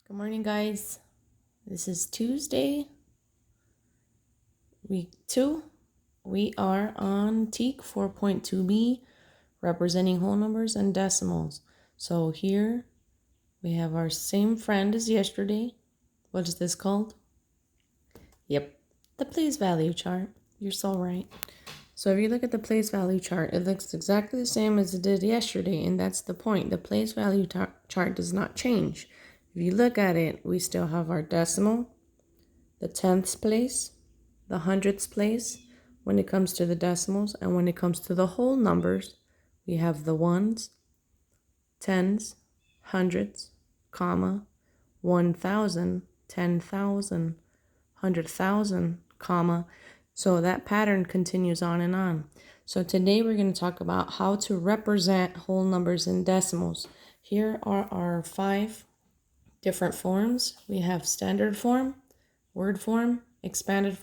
Good morning, guys. This is Tuesday, week 2. We are on TEK 4.2b, representing whole numbers and decimals. So here we have our same friend as yesterday. What is this called? Yep, the place value chart. You're so right. So if you look at the place value chart, it looks exactly the same as it did yesterday, and that's the point. The place value chart does not change. If you look at it, we still have our decimal, the tenths place, the hundredths place when it comes to the decimals, and when it comes to the whole numbers, we have the ones, tens, hundreds, comma, 1,000, 10,000, 100,000, comma. So that pattern continues on and on. So today we're going to talk about how to represent whole numbers in decimals. Here are our 5 different forms. We have standard form, word form, expanded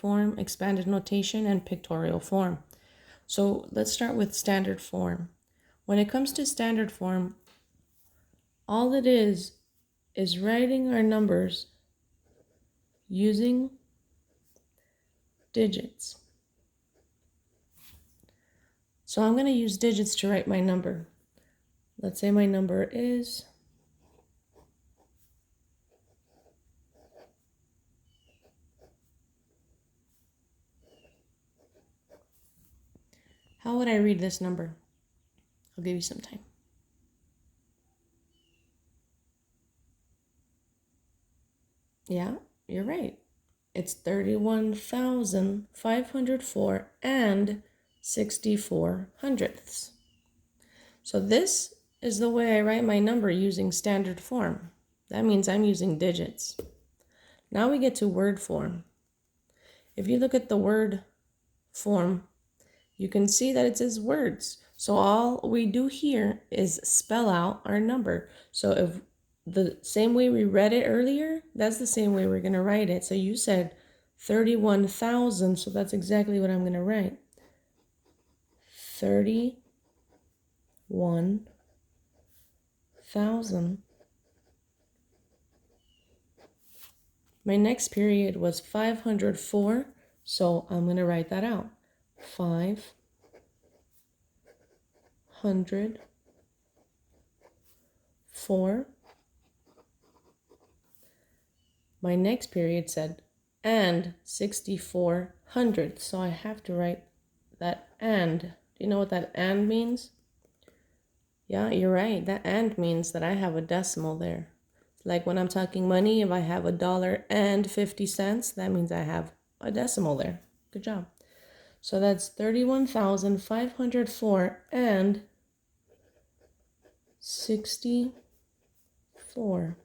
notation, and pictorial form. So let's start with standard form. When it comes to standard form, all it is writing our numbers using digits. So I'm going to use digits to write my number. Let's say my number is how would I read this number? I'll give you some time. Yeah, you're right. It's 31,504 and 64 hundredths. So this is the way I write my number using standard form. That means I'm using digits. Now we get to word form. If you look at the word form, you can see that it says words. So all we do here is spell out our number. So if the same way we read it earlier, that's the same way we're going to write it. So you said 31,000, so that's exactly what I'm going to write. 31,000. My next period was 504, so I'm going to write that out. 504. My next period said and 64 hundredths, so I have to write that and. Do you know what that and means? Yeah, you're right. That and means that I have a decimal there. Like when I'm talking money, if I have $1.50, that means I have a decimal there. Good job. So that's 31,504 and 64.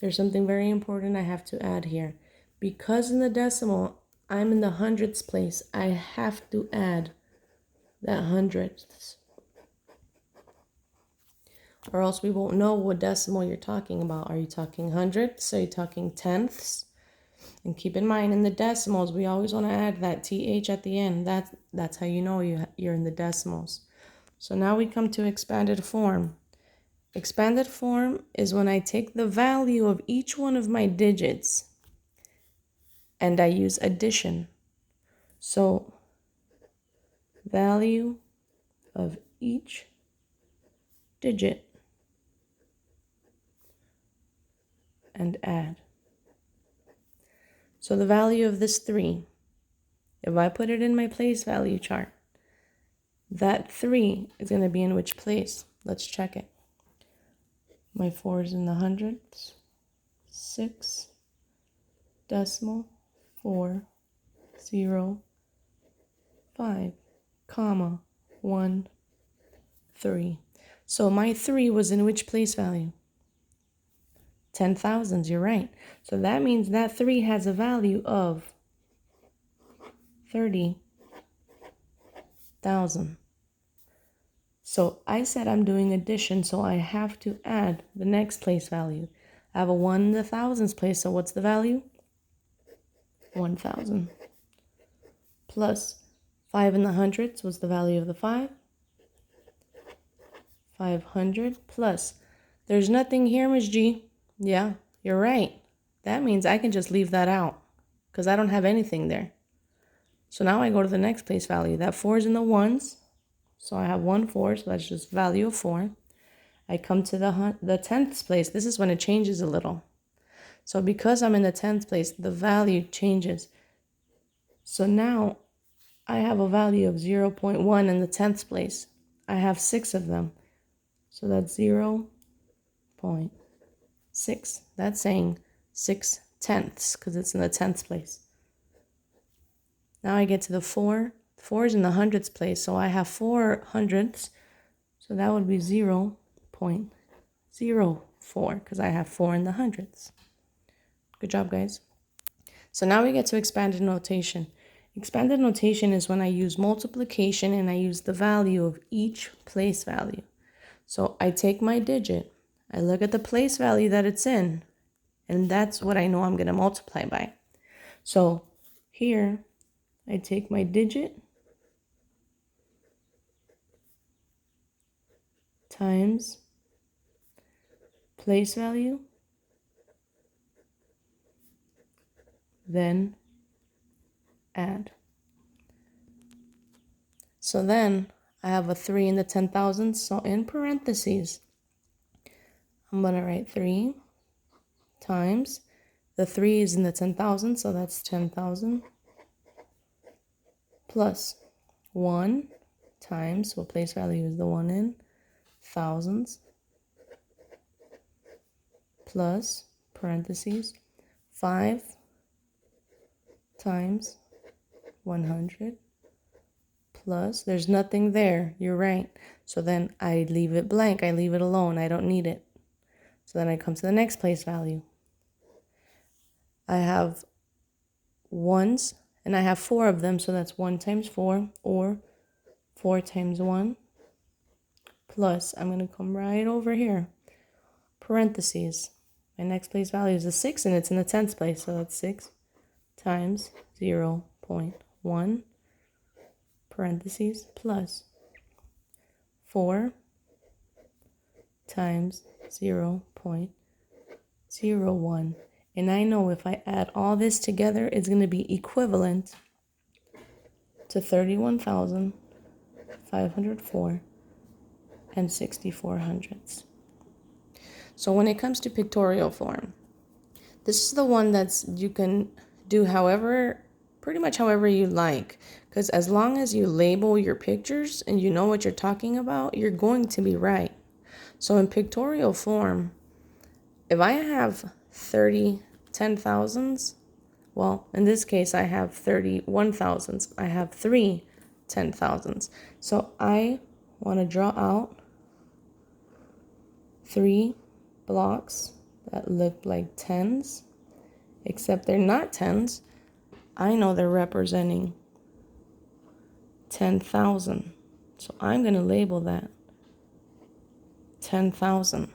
There's something very important I have to add here. Because in the decimal, I'm in the hundredths place, I have to add that hundredths. Or else we won't know what decimal you're talking about. Are you talking hundredths? Are you talking tenths? And keep in mind, in the decimals, we always want to add that TH at the end. That's how you know you're in the decimals. So now we come to expanded form. Expanded form is when I take the value of each one of my digits and I use addition. So value of each digit and add. So the value of this 3, if I put it in my place value chart, that 3 is going to be in which place? Let's check it. My 4 is in the hundredths, 6, decimal, 4, 0, 5, comma, 1, 3. So my 3 was in which place value? 10,000s, you're right. So that means that 3 has a value of 30,000. So I said I'm doing addition, so I have to add the next place value. I have a 1 in the thousands place, so what's the value? 1,000. Plus 5 in the hundreds was the value of the 5. 500 plus. There's nothing here, Ms. G. Yeah, you're right. That means I can just leave that out because I don't have anything there. So now I go to the next place value. That 4 is in the ones. So I have 1 4, so that's just value of 4. I come to the 10th place. This is when it changes a little. So because I'm in the 10th place, the value changes. So now I have a value of 0.1 in the 10th place. I have 6 of them. So that's 0.6. That's saying 6/10 because it's in the 10th place. Now I get to the 4. 4 is in the hundredths place, so I have 4 hundredths. So that would be 0.04 because I have 4 in the hundredths. Good job, guys. So now we get to expanded notation. Expanded notation is when I use multiplication and I use the value of each place value. So I take my digit, I look at the place value that it's in, and that's what I know I'm going to multiply by. So here, I take my digit times place value, then add. So then I have a 3 in the 10,000. So in parentheses, I'm going to write 3 times. The 3 is in the 10,000, so that's 10,000 plus 1 times, well, place value is the 1 in thousands, plus parentheses 5 times 100 plus, there's nothing there, you're right. So then I leave it blank, I leave it alone, I don't need it. So then I come to the next place value. I have ones, and I have 4 of them, so that's 1 times 4, or 4 times 1, plus, I'm going to come right over here, parentheses. My next place value is a 6, and it's in the 10th place, so that's 6 times 0.1, parentheses, plus 4 times 0.01. And I know if I add all this together, it's going to be equivalent to 31,504 and 64 hundredths. So when it comes to pictorial form, this is the one that's you can do pretty much however you like. Because as long as you label your pictures and you know what you're talking about, you're going to be right. So in pictorial form, if I have 30 10,000s, well, in this case, I have 31 thousands. I have 3 10,000s. So I want to draw out 3 blocks that look like tens, except they're not tens. I know they're representing 10,000. So I'm going to label that 10,000.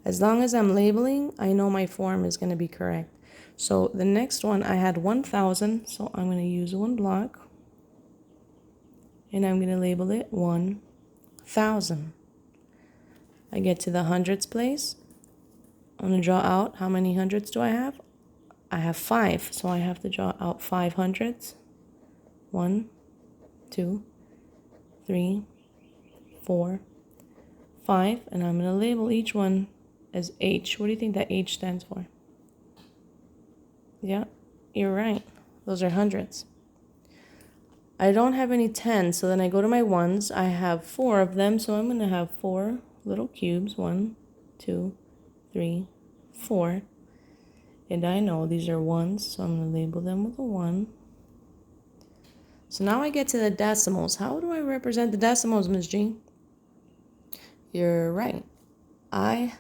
As long as I'm labeling, I know my form is going to be correct. So the next one, I had 1,000, so I'm going to use 1 block. And I'm going to label it 1,000. I get to the hundreds place. I'm going to draw out how many hundreds do I have? I have 5, so I have to draw out 5 hundreds. 1, 2, 3, 4, 5. And I'm going to label each one as H. What do you think that H stands for? Yeah, you're right. Those are hundreds. I don't have any 10s, so then I go to my ones. I have 4 of them, so I'm going to have 4 little cubes. 1, 2, 3, 4. And I know these are ones, so I'm going to label them with a 1. So now I get to the decimals. How do I represent the decimals, Ms. G? You're right. I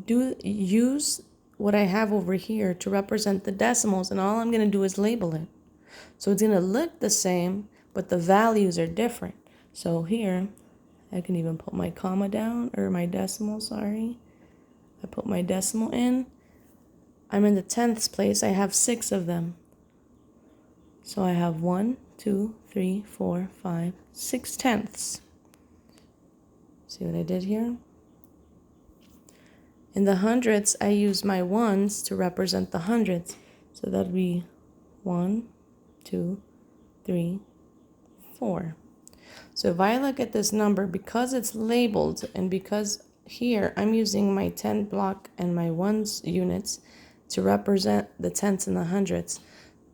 do use what I have over here to represent the decimals, and all I'm going to do is label it. So it's going to look the same, but the values are different. So here, I can even put my comma down, or my decimal, sorry. I put my decimal in. I'm in the 10th place. I have 6 of them. So I have 1, 2, 3, 4, 5, 6 tenths. See what I did here? In the hundreds, I use my ones to represent the hundreds. So that'd be 1, 2, 3, 4. So if I look at this number, because it's labeled and because here I'm using my 10 block and my ones units to represent the tenths and the hundreds.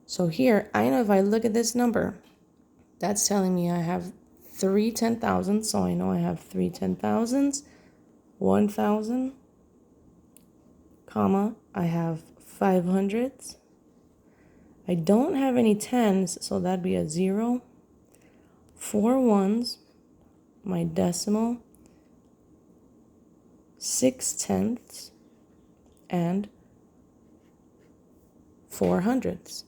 So here, I know if I look at this number, that's telling me I have 3 10,000s. So I know I have 3 10,000s, 1,000, comma, I have 500s. I don't have any 10s, so that'd be a 0, 4 ones, my decimal, 6 tenths, and 4 hundredths.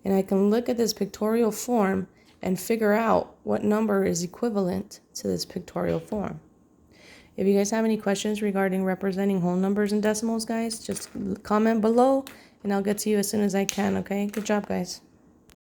And I can look at this pictorial form and figure out what number is equivalent to this pictorial form. If you guys have any questions regarding representing whole numbers and decimals, guys, just comment below and I'll get to you as soon as I can, okay? Good job, guys.